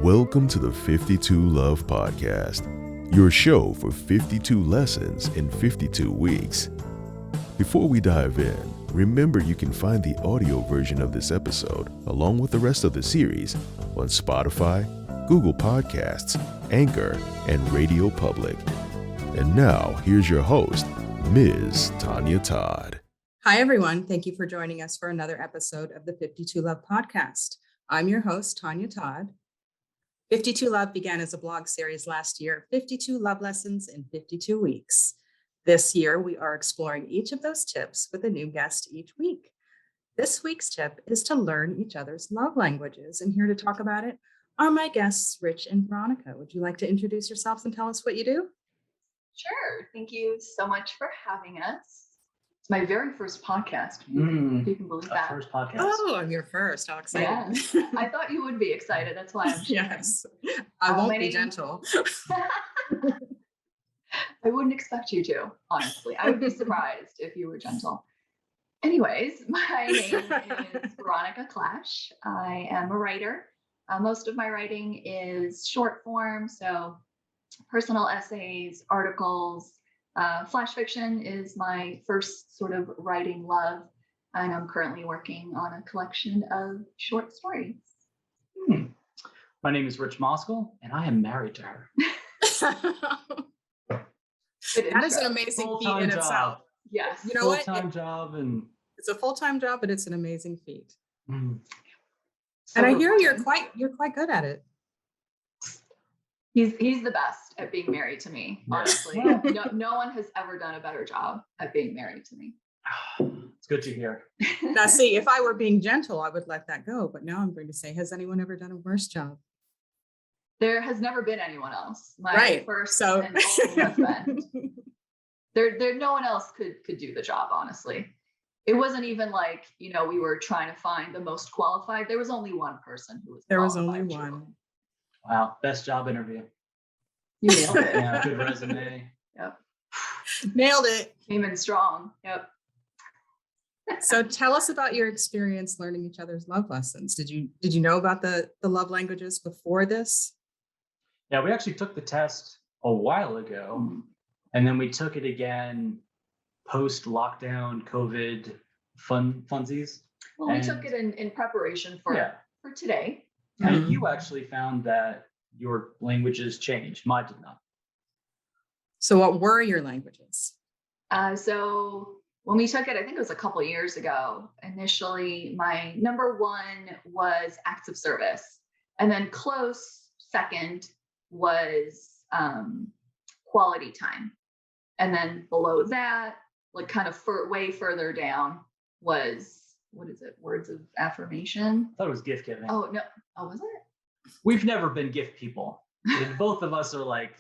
Welcome to the 52 Love Podcast, your show for 52 lessons in 52 weeks. Before we dive in, remember you can find the audio version of this episode, along with the rest of the series, on Spotify, Google Podcasts, Anchor, and Radio Public. And now, here's your host, Ms. Tonya Todd. Hi, everyone. Thank you for joining us for another episode of the 52 Love Podcast. I'm your host, Tonya Todd. 52 Love began as a blog series last year, 52 Love Lessons in 52 Weeks. This year, we are exploring each of those tips with a new guest each week. This week's tip is to learn each other's love languages, and here to talk about it are my guests, Rich and Veronica. Would you like to introduce yourselves and tell us what you do? Sure. Thank you so much for having us. It's my very first podcast. If you can believe that. First podcast. Oh, I'm your first. How exciting. Yes. I thought you would be excited. That's why I'm sharing. Yes. I won't be gentle. I wouldn't expect you to, honestly. I would be surprised if you were gentle. Anyways, my name is Veronica Klash. I am a writer. Most of my writing is short form, so personal essays, articles. Flash fiction is my first sort of writing love, and I'm currently working on a collection of short stories. My name is Rich Moskal, and I am married to her. That is an amazing feat in itself. Yes. You know what? Full-time job, and it's a full-time job, but it's an amazing feat. So and I hear you're quite good at it. He's the best at being married to me, honestly. Yeah. No one has ever done a better job at being married to me. It's good to hear. Now, see, if I were being gentle, I would let that go. But now I'm going to say, has anyone ever done a worse job? There has never been anyone else. My first and only husband. There, no one else could do the job, honestly. It wasn't even like, we were trying to find the most qualified. There was only one person who was There was qualified, only truly. one. Wow, best job interview. You nailed it. Yeah, good resume. Yep. Nailed it. Came in strong. Yep. So tell us about your experience learning each other's love lessons. Did you know about the love languages before this? Yeah, we actually took the test a while ago, and then we took it again post-lockdown COVID funsies. Well, we took it in preparation for today. And you actually found that your languages changed. Mine did not. So what were your languages? So when we took it, I think it was a couple of years ago, initially my number one was acts of service. And then close second was quality time. And then below that, like kind of way further down was, what is it? Words of affirmation. I thought it was gift giving. Oh, no. Oh, was it? We've never been gift people. Both of us are like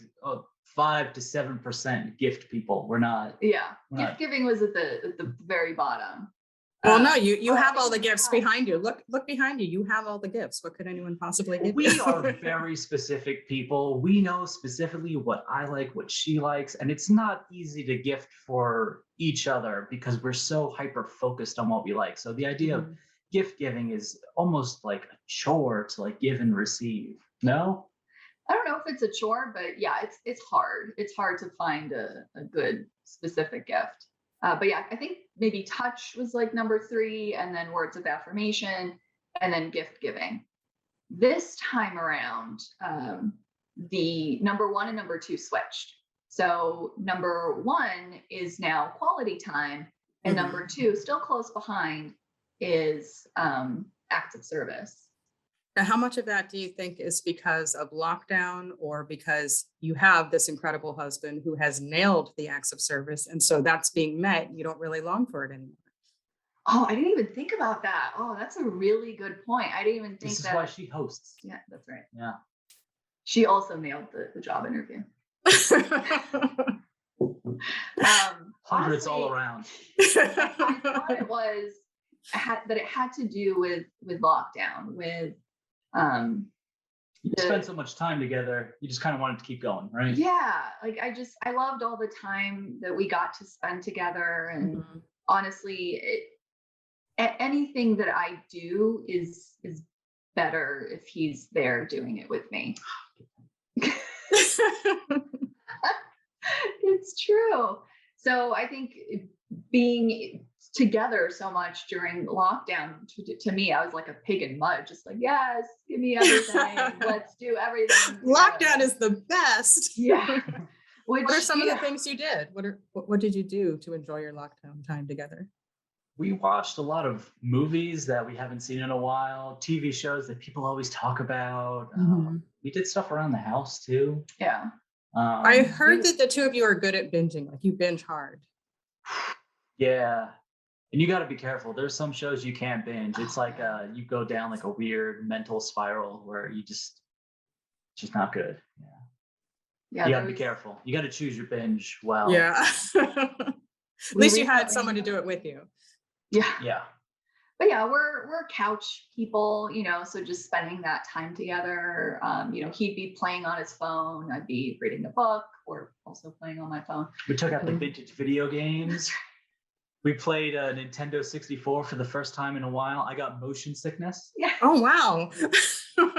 5 to 7% gift people. We're not. Yeah. Gift giving was at the very bottom. Well, no, you have all the gifts behind you. Look behind you. You have all the gifts. What could anyone possibly give you? We are very specific people. We know specifically what I like, what she likes, and it's not easy to gift for each other because we're so hyper focused on what we like. So the idea of gift giving is almost like a chore to like give and receive. No? I don't know if it's a chore, but yeah, it's hard. It's hard to find a good specific gift. But yeah, I think maybe touch was like number 3, and then words of affirmation, and then gift giving. This time around, the number 1 and number 2 switched. So number 1 is now quality time, and number 2, still close behind, is acts of service. Now, how much of that do you think is because of lockdown, or because you have this incredible husband who has nailed the acts of service, and so that's being met, you don't really long for it anymore? Oh, I didn't even think about that. Oh, that's a really good point. I didn't even think This that. is why she hosts. Yeah, that's right. Yeah. She also nailed the job interview. Hundreds honestly, all around. I thought it had to do with lockdown, with You spend so much time together, you just kind of wanted to keep going, right? Yeah, like I loved all the time that we got to spend together, and honestly, anything that I do is better if he's there doing it with me. It's true. So I think being together so much during lockdown, to me, I was like a pig in mud, just like, yes, give me everything. Let's do everything. Lockdown is the best. Yeah. What are some of the things you did? What did you do to enjoy your lockdown time together? We watched a lot of movies that we haven't seen in a while, TV shows that people always talk about. We did stuff around the house too. Yeah. I heard that the two of you are good at binging, like you binge hard. Yeah. And you got to be careful. There's some shows you can't binge. It's like you go down like a weird mental spiral where you just not good. Yeah. Yeah, you got to be careful. You got to choose your binge well. Yeah. At least you had someone to do it with you. Yeah. Yeah. But yeah, we're couch people, so just spending that time together. He'd be playing on his phone. I'd be reading a book or also playing on my phone. We took out the vintage video games. We played a Nintendo 64 for the first time in a while. I got motion sickness. Yeah. Oh, wow.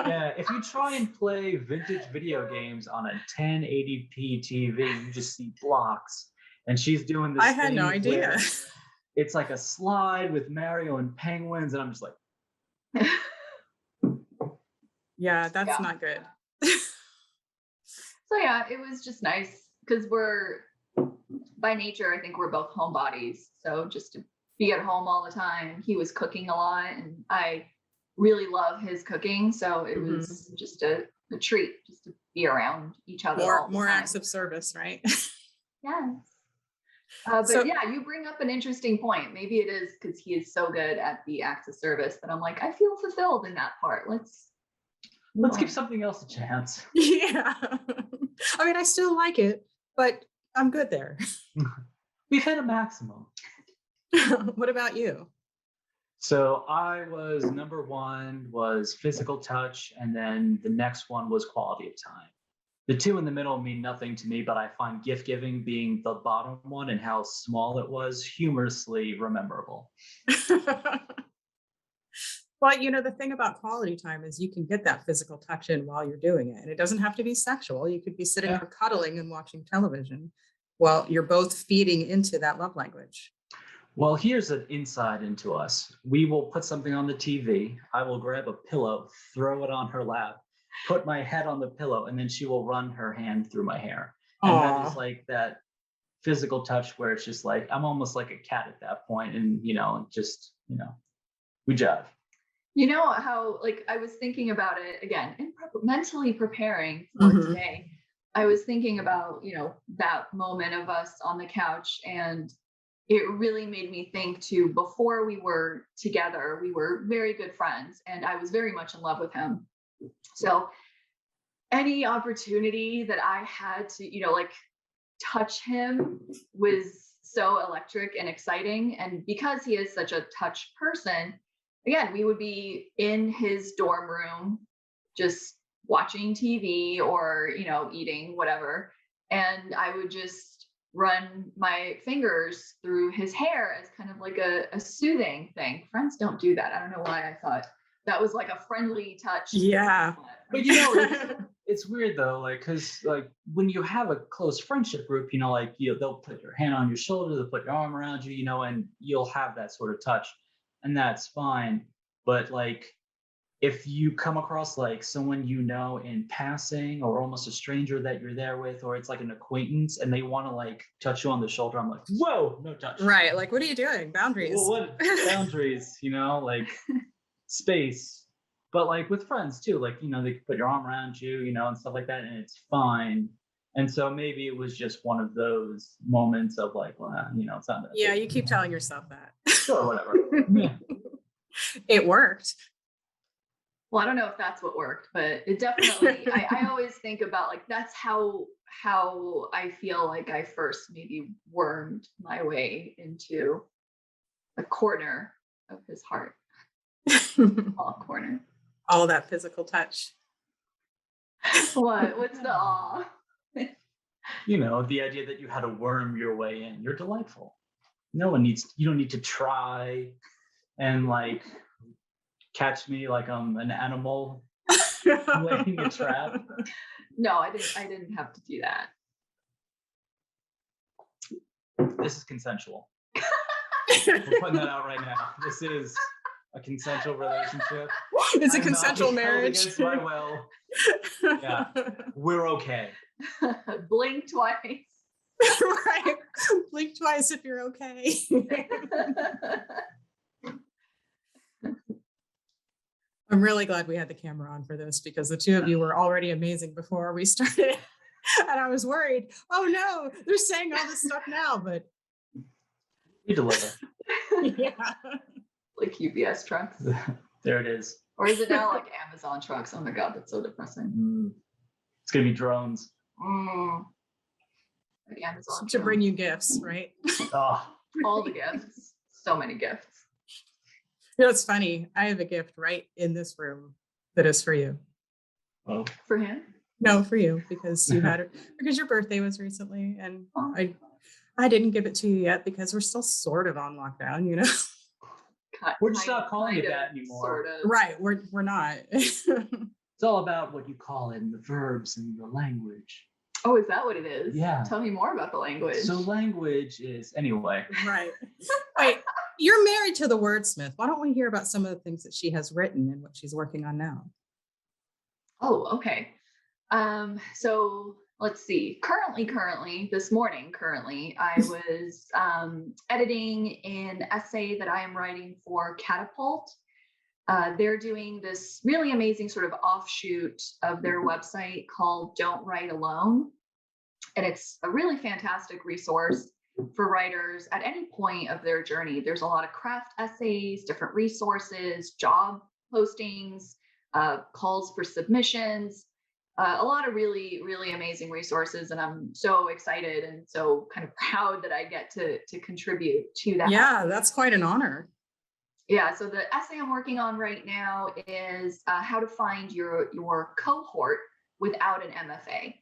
Yeah, if you try and play vintage video games on a 1080p TV, you just see blocks. And she's doing this. I had no idea. It's like a slide with Mario and penguins, and I'm just like, yeah, that's not good. So yeah, it was just nice because we're by nature, I think we're both homebodies. So just to be at home all the time, he was cooking a lot, and I really love his cooking. So it was just a treat just to be around each other. More acts of service, right? Yes. But yeah, you bring up an interesting point. Maybe it is because he is so good at the acts of service that I'm like, I feel fulfilled in that part. Let's give something else a chance. Yeah. I mean, I still like it, but I'm good there. We've hit a maximum. What about you? So I was number one was physical touch, and then the next one was quality of time. The two in the middle mean nothing to me, but I find gift giving being the bottom one and how small it was humorously rememberable. Well, the thing about quality time is you can get that physical touch in while you're doing it. And it doesn't have to be sexual. You could be sitting there cuddling and watching television while you're both feeding into that love language. Well, here's an insight into us. We will put something on the TV. I will grab a pillow, throw it on her lap, put my head on the pillow, and then she will run her hand through my hair. And that is like that physical touch where it's just like, I'm almost like a cat at that point. And, we jive. You know how, like, I was thinking about it again and mentally preparing for today. I was thinking about, that moment of us on the couch, and it really made me think too, before we were together, we were very good friends and I was very much in love with him. So any opportunity that I had to, touch him was so electric and exciting. And because he is such a touch person, again, we would be in his dorm room, just watching TV or, eating whatever. And I would just run my fingers through his hair as kind of like a soothing thing. Friends don't do that. I don't know why I thought that was like a friendly touch. Yeah. But it's weird though, like, cause like when you have a close friendship group, they'll put your hand on your shoulder, they'll put your arm around you, and you'll have that sort of touch, and that's fine. But like, if you come across like someone in passing or almost a stranger that you're there with, or it's like an acquaintance and they want to like touch you on the shoulder, I'm like, whoa, no touch. Right. Like, what are you doing? Boundaries. Well, what boundaries, like space. But like with friends too, like, they can put your arm around you, and stuff like that, and it's fine. And so maybe it was just one of those moments of like, well, it's not that. Yeah, you keep telling yourself that. Sure, whatever. Yeah. It worked. Well, I don't know if that's what worked, but it definitely, I always think about like, that's how I feel like I first maybe wormed my way into a corner of his heart. Small corner. All that physical touch. What's the awe? The idea that you had to worm your way in. You're delightful. You don't need to try and like catch me like I'm an animal laying a trap. No, I didn't have to do that. This is consensual. We're putting that out right now. This is a consensual relationship. It's a I'm not consensual being held marriage. against my will. Yeah. We're okay. Blink twice. Right. Blink twice if you're okay. I'm really glad we had the camera on for this because the two of you were already amazing before we started. And I was worried, oh no, they're saying all this stuff now, but We deliver. yeah. Like UPS trucks. There it is. Or is it now like Amazon trucks? Oh my God, that's so depressing. It's gonna be drones. Like Amazon To bring drones. you gifts, right? Oh, All the gifts. So many gifts. You know, it's funny. I have a gift right in this room that is for you. oh. For him? No, for you, because you had it because your birthday was recently, and Oh. I didn't give it to you yet because we're still sort of on lockdown, you know. We're just not calling it that anymore. Sort of. Right, we're not. It's all about what you call it, and the verbs and the language. Oh, is that what it is? Yeah. Tell me more about the language. So language is anyway. Right. Wait, you're married to the wordsmith. Why don't we hear about some of the things that she has written and what she's working on now? Oh, okay. So let's see. Currently, this morning, I was editing an essay that I am writing for Catapult. They're doing this really amazing sort of offshoot of their website called Don't Write Alone. And it's a really fantastic resource for writers at any point of their journey. There's a lot of craft essays, different resources, job postings, calls for submissions, a lot of really, really amazing resources. And I'm so excited and so kind of proud that I get to contribute to that. Yeah, that's quite an honor. Yeah, so the essay I'm working on right now is how to find your cohort without an MFA.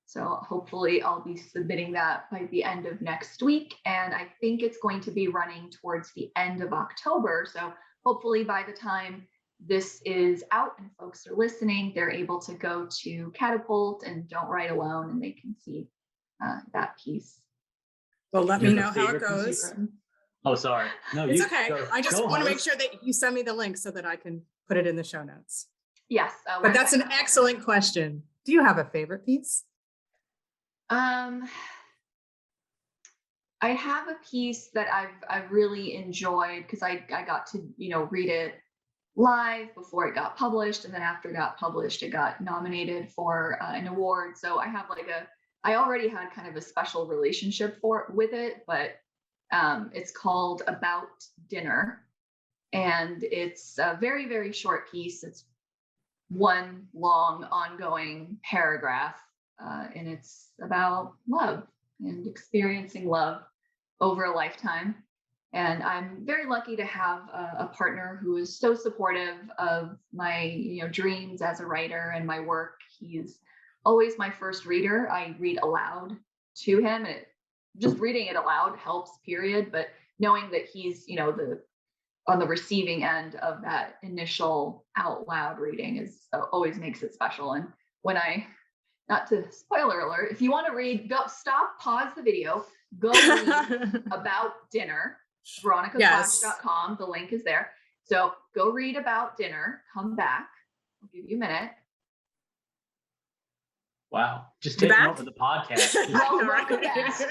So hopefully I'll be submitting that by the end of next week. And I think it's going to be running towards the end of October. So hopefully by the time this is out and folks are listening, they're able to go to Catapult and Don't Write Alone and they can see that piece. Well, let You me have know a how it favorite piece goes. you've written? Oh, sorry. No, It's you okay. go- I just go, want to make host. sure that you send me the link so that I can put it in the show notes. Yes. But that's an excellent question. Do you have a favorite piece? I have a piece that I've really enjoyed because I got to read it live before it got published, and then after it got published, it got nominated for an award. So I have I already had kind of a special relationship with it, but it's called About Dinner, and it's a very, very short piece. It's one long ongoing paragraph. And it's about love and experiencing love over a lifetime. And I'm very lucky to have a partner who is so supportive of my dreams as a writer and my work. He's always my first reader. I read aloud to him, and just reading it aloud helps, period. But knowing that he's on the receiving end of that initial out loud reading is always makes it special. And when not to spoiler alert, if you want to read, stop, pause the video, go read About Dinner, veronicaclash.com. The link is there. So go read About Dinner, come back. I'll give you a minute. Wow. Just You taking back? over the podcast. Welcome back.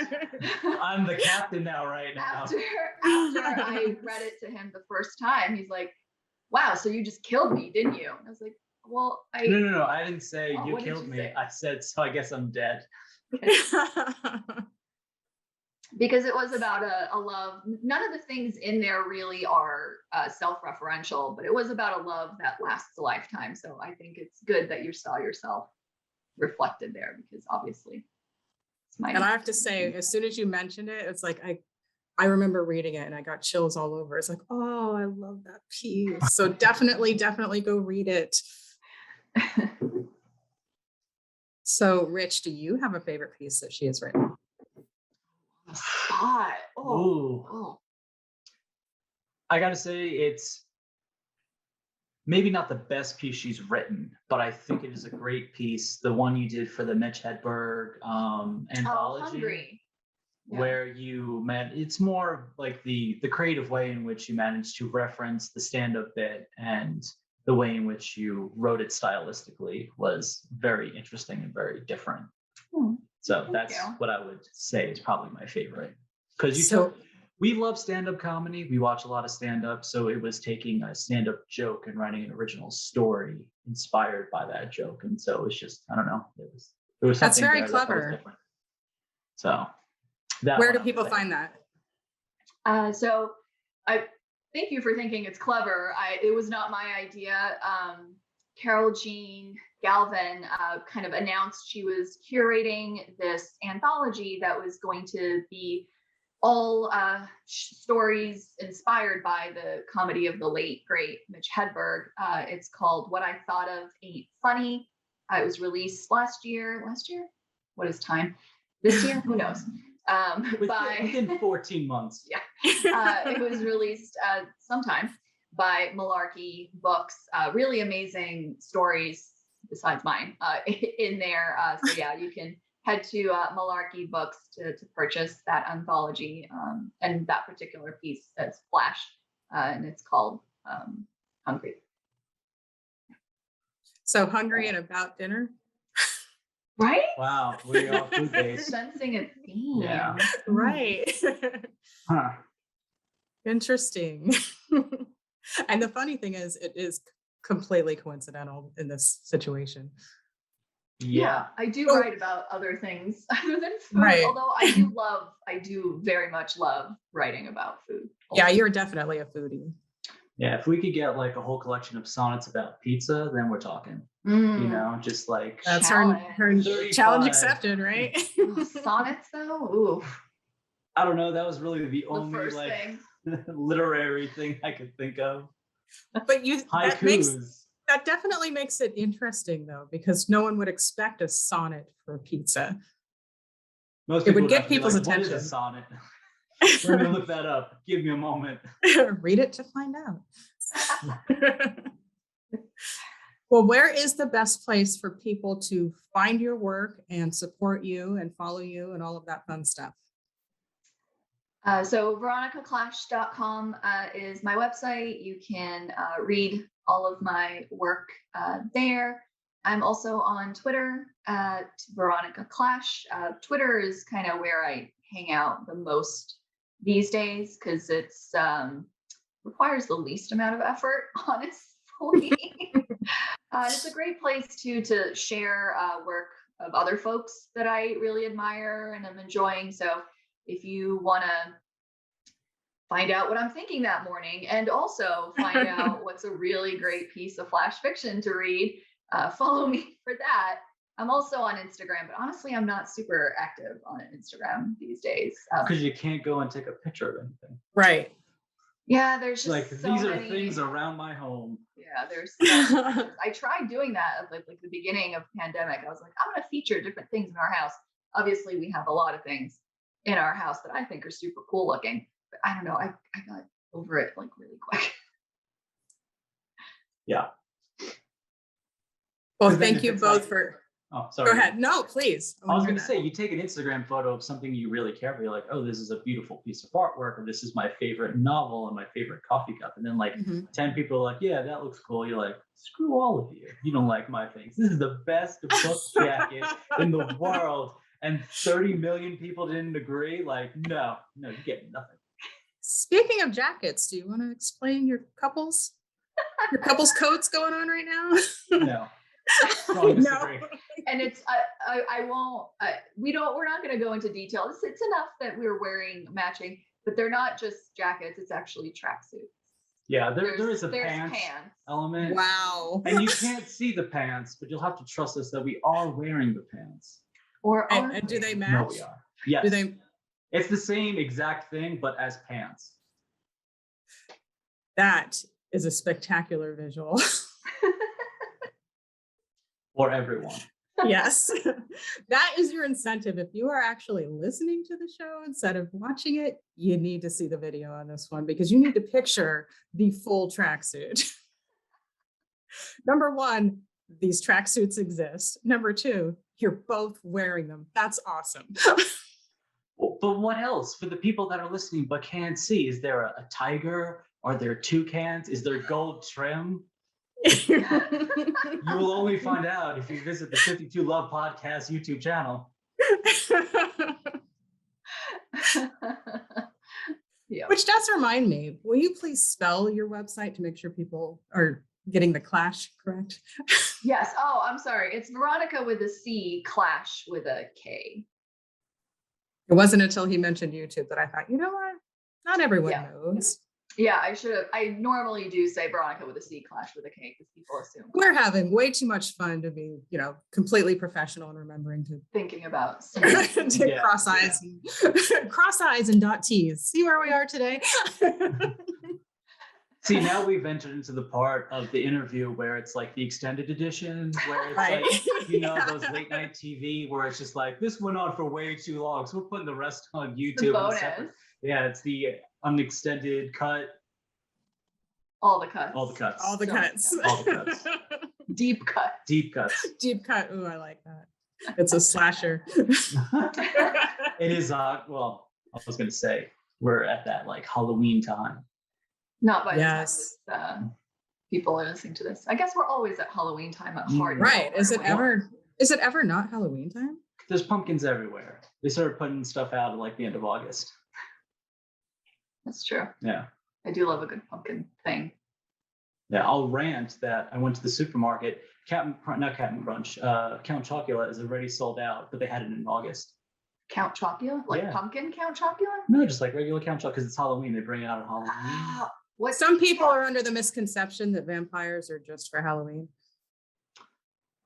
I'm the captain now right now. After I read it to him the first time, he's like, wow, so you just killed me, didn't you? And I was like, well, No. I didn't say Oh, you what did killed you me. say? I said, so I guess I'm dead. Because it was about a love. None of the things in there really are self-referential, but it was about a love that lasts a lifetime. So I think it's good that you saw yourself reflected there, because obviously it's my. And I have to say, as soon as you mentioned it, it's like I remember reading it and I got chills all over. It's like, oh, I love that piece. So definitely go read it. So Rich, do you have a favorite piece that she has written? Spot. Ooh. Oh. I gotta say, it's maybe not the best piece she's written, but I think it is a great piece. The one you did for the Mitch Hedberg anthology, Hungry. Yeah. where it's more like the creative way in which you managed to reference the stand-up bit, and the way in which you wrote it stylistically was very interesting and very different. So that's what I would say is probably my favorite. Because we love stand-up comedy. We watch a lot of stand-up. So it was taking a stand-up joke and writing an original story inspired by that joke. And so it's just, I don't know. It was That's something very there that clever. was different. So where do people find that? So I thank you for thinking it's clever. It was not my idea. Carol Jean Galvin kind of announced she was curating this anthology that was going to be all stories inspired by the comedy of the late, great Mitch Hedberg. It's called What I Thought of Ain't Funny. It was released last year. What is time? This year? Who knows? Within 14 months. Yeah. It was released sometime by Malarkey Books. Really amazing stories besides mine in there. So yeah, you can head to Malarkey Books to purchase that anthology and that particular piece that's Klash, and it's called Hungry. So hungry and about dinner. Right? Wow, we are food based. Sensing a theme. Yeah. Right. Huh. Interesting. And the funny thing is, it is completely coincidental in this situation. Yeah, I do write about other things other than food. Right. Although I do very much love writing about food. Yeah, you're definitely a foodie. Yeah, if we could get like a whole collection of sonnets about pizza, then we're talking. You know, just like That's her challenge accepted, right? Sonnets though? Ooh. I don't know. That was really the only first thing. literary thing I could think of. But Haikus. that definitely makes it interesting though, because no one would expect a sonnet for pizza. Most It would have get to be people's like, attention. What is a sonnet? We're gonna look that up. Give me a moment. Read it to find out. Well, where is the best place for people to find your work and support you and follow you and all of that fun stuff? So veronicaclash.com is my website. You can read all of my work there. I'm also on Twitter at Veronica Klash. Twitter is kind of where I hang out the most these days because it's requires the least amount of effort, honestly. It's a great place to share work of other folks that I really admire and am enjoying. So if you want to find out what I'm thinking that morning and also find out what's a really great piece of flash fiction to read, follow me for that. I'm also on Instagram, but honestly, I'm not super active on Instagram these days. Because you can't go and take a picture of anything. Right. Yeah, there's just like so these many are things around my home. Yeah, there's so many. I tried doing that at like the beginning of the pandemic. I was like, I'm gonna feature different things in our house. Obviously, we have a lot of things in our house that I think are super cool looking. But I don't know, I got over it like really quick. Yeah. Well, thank you both for. Oh, sorry. Go ahead. No, please. I was going to say, you take an Instagram photo of something you really care for. You're like, oh, this is a beautiful piece of artwork, or this is my favorite novel and my favorite coffee cup. And then like 10 people are like, yeah, that looks cool. You're like, screw all of you. You don't like my things. This is the best book jacket in the world. And 30 million people didn't agree. Like, no, you get nothing. Speaking of jackets, do you want to explain your couples codes going on right now? No. No. And it's I won't we're not going to go into detail. It's enough that we're wearing matching, but they're not just jackets, it's actually tracksuits. Yeah, there is a pants element. Wow. And you can't see the pants, but you'll have to trust us that we are wearing the pants. And do they match? No, we are. Yes. Do they? It's the same exact thing, but as pants. That is a spectacular visual. For everyone. Yes. That is your incentive. If you are actually listening to the show instead of watching it, you need to see the video on this one because you need to picture the full tracksuit. Number one, these tracksuits exist. Number two, you're both wearing them. That's awesome. But what else for the people that are listening but can't see? Is there a tiger? Are there toucans? Is there gold trim? You will only find out if you visit the 52 Love Podcast YouTube channel. Yeah. Which does remind me, will you please spell your website to make sure people are getting the Klash correct? Yes. Oh, I'm sorry. It's Veronica with a C, Klash with a K. It wasn't until he mentioned YouTube that I thought, you know what? Not everyone Yeah. knows. Yeah, I should have. I normally do say Veronica with a C, Klash with a K, because people assume We're having way too much fun to be, completely professional and remembering to, thinking about. to Yeah, cross eyes and cross eyes and dot T's. See where we are today? See, now we've entered into the part of the interview where it's like the extended edition, where it's Right. like, Yeah. those late night TV where it's just like, this went on for way too long. So we're putting the rest on YouTube. The and bonus. separate. Yeah, it's the unextended cut. All the cuts. All the cuts. All the So cuts. All the cuts. Deep cut. Deep cuts. Deep cut. Ooh, I like that. It's a slasher. It is, well, I was going to say, we're at that like Halloween time. Not by Yes. the time this, people are listening to this. I guess we're always at Halloween time at heart. Right. Is it Aren't we? ever not Halloween time? There's pumpkins everywhere. They started putting stuff out at like the end of August. That's true. Yeah. I do love a good pumpkin thing. Yeah, I'll rant that I went to the supermarket. Count Chocula is already sold out, but they had it in August. Count Chocula? Like Yeah. pumpkin Count Chocula? No, just like regular Count Chocula because it's Halloween. They bring it out at Halloween. Ah, what? Some people are under the misconception that vampires are just for Halloween.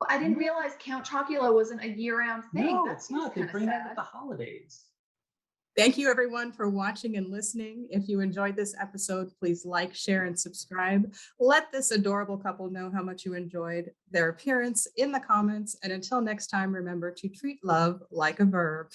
I didn't realize Count Chocula wasn't a year-round thing. No, That it's not. They seems bring kinda it at sad. the holidays. Thank you everyone for watching and listening. If you enjoyed this episode, please like, share, and subscribe. Let this adorable couple know how much you enjoyed their appearance in the comments. And until next time, remember to treat love like a verb.